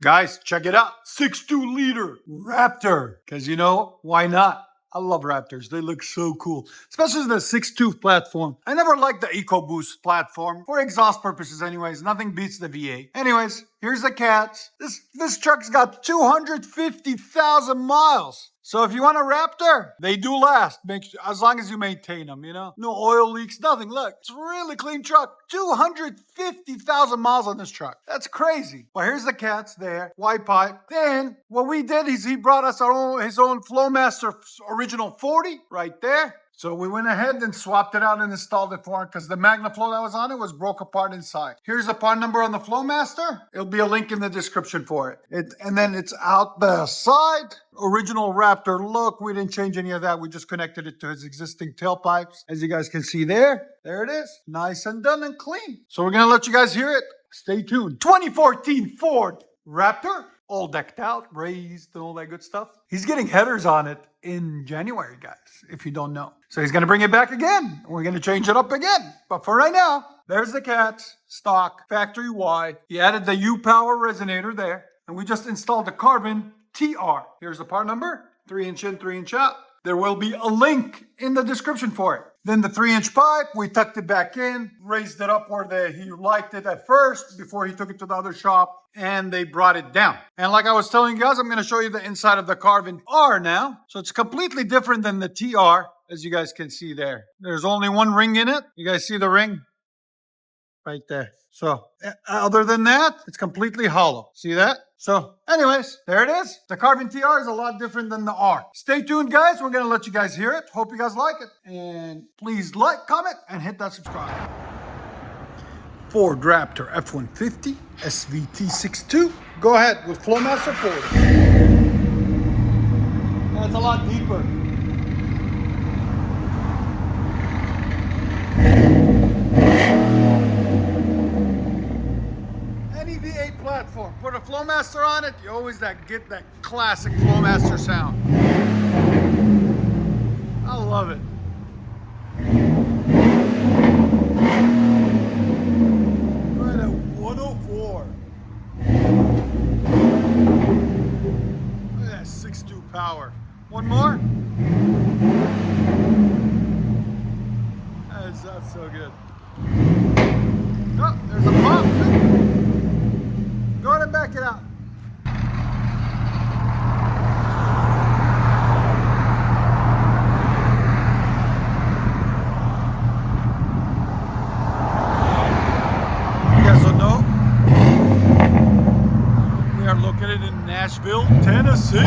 Guys, check it out. 6.2 liter Raptor. Because you know, why not? I love Raptors. They look so cool. Especially the 6.2 platform. I never liked the EcoBoost platform. For exhaust purposes anyways. Nothing beats the V8. Anyways, here's the cats. This truck's got 250,000 miles. So if you want a Raptor, they do last. As long as you maintain them, you know? No oil leaks, nothing. Look, it's a really clean truck. 250,000 miles on this truck. That's crazy. Well, here's the cats there. White pipe. Then, what we did is he brought us his own Flowmaster original 40 right there. So we went ahead and swapped it out and installed it for him because the MagnaFlow that was on it was broke apart inside. Here's the part number on the Flowmaster. It'll be a link in the description for it. And then it's out the side. Original Raptor look. We didn't change any of that. We just connected it to his existing tailpipes. As you guys can see there. There it is. Nice and done and clean. So we're going to let you guys hear it. Stay tuned. 2014 Ford Raptor. All decked out, raised, and all that good stuff. He's getting headers on it in January, guys, if you don't know. So he's going to bring it back again. We're going to change it up again. But for right now, there's the cats, stock, factory wide. He added the U-Power resonator there. And we just installed the Carven TR. Here's the part number, 3-inch in, 3-inch out. There will be a link in the description for it. Then the 3-inch pipe, we tucked it back in, raised it up where he liked it at first before he took it to the other shop, and they brought it down. And like I was telling you guys, I'm going to show you the inside of the Carven R now. So it's completely different than the TR, as you guys can see there. There's only one ring in it. You guys see the ring? Right there. So other than that, it's completely hollow. See that? So anyways, there it is. The Carven TR is a lot different than the R. Stay tuned, guys. We're going to let you guys hear it. Hope you guys like it. And please like, comment, and hit that subscribe. Ford Raptor F-150 SVT 6.2. Go ahead with Flowmaster 40. That's a lot deeper. Platform. Put a Flowmaster on it, you always get that classic Flowmaster sound. I love it. Right at 104. Look at that 6.2 power. One more. That's so good. Oh, there's a pump. Go ahead and back it out. You guys don't know? We are located in Nashville, Tennessee.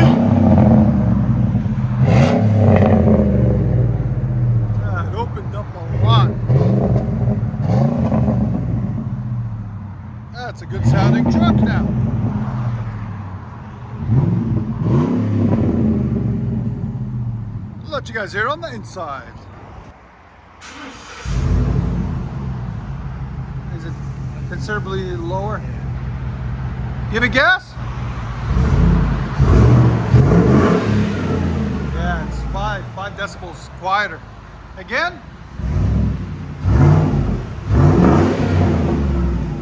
It opened up a lot. That's a good sounding truck now. I'll let you guys hear on the inside. Is it considerably lower? Give it gas? Yeah, it's 5 decibels quieter. Again?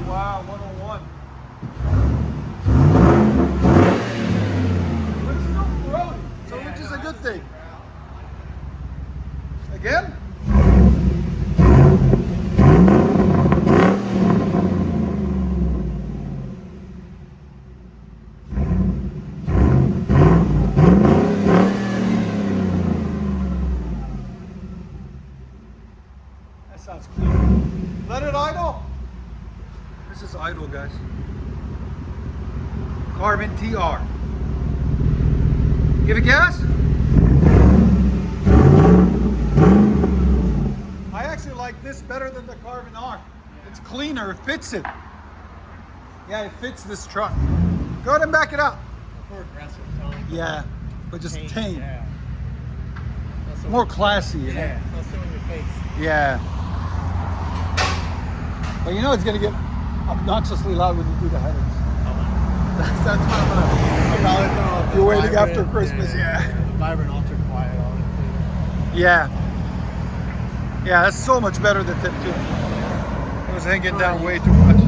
Wow, 101. But it's still growing, so which is a good thing. Again? That sounds cool. Let it idle. This is idle, guys. Carven TR. Give it gas. I actually like this better than the Carven R. It's cleaner, it fits it. Yeah, it fits this truck. Go ahead and back it up. More aggressive tone. Yeah, but just tame. Yeah. More classy, you know? Yeah, no still in your face. Yeah. But you know it's gonna get obnoxiously loud when you do the headers. That's what you're waiting after Christmas. Yeah. Vibrant, ultra quiet, all that too. Yeah. Yeah, that's so much better than Tip 2. It was hanging down way too much.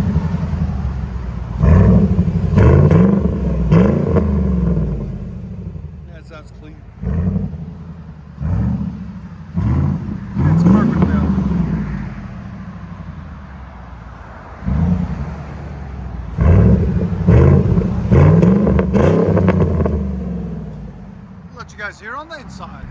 guys hear on the inside?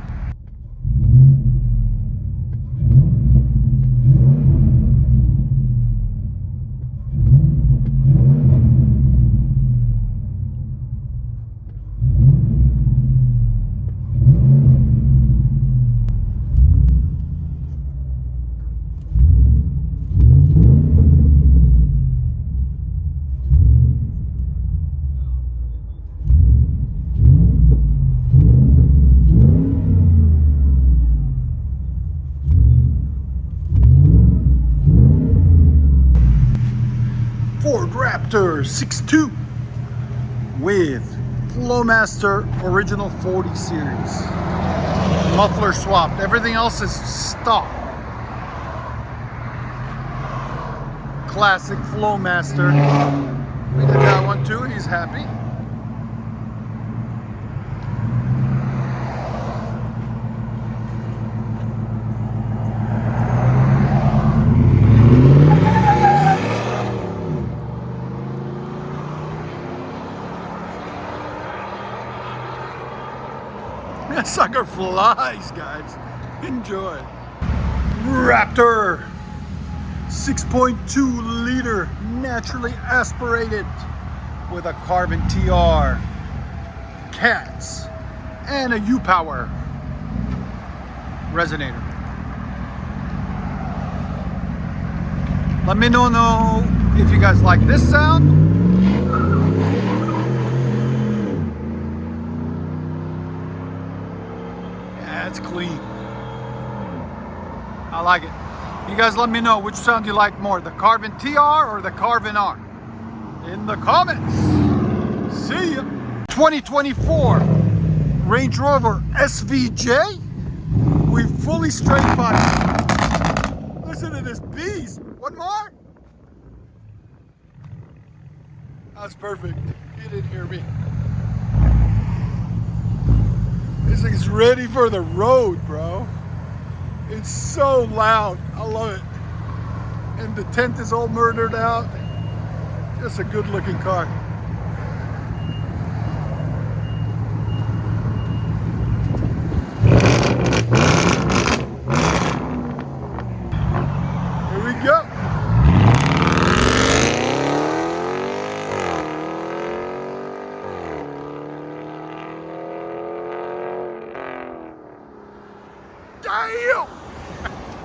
Ford Raptor 6.2 with Flowmaster original 40 series. Muffler swapped. Everything else is stock. Classic Flowmaster. We did that one too. He's happy. That sucker flies, guys. Enjoy. Raptor 6.2 liter naturally aspirated with a Carven TR, cats, and a U-Power resonator. Let me know if you guys like this sound. It's clean. I like it. You guys let me know which sound you like more, the Carven TR or the Carven R in the comments. See ya. 2024 Range Rover SVJ with fully straight body. Listen to this beast. One more. That's perfect. You didn't hear me. This thing's ready for the road, bro. It's so loud. I love it. And the tent is all murdered out. Just a good looking car. Here we go. Damn!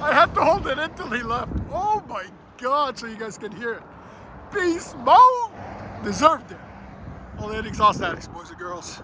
I had to hold it until he left. Oh my God, so you guys can hear it. Beast mode! Deserved it. All the exhaust addicts, boys and girls.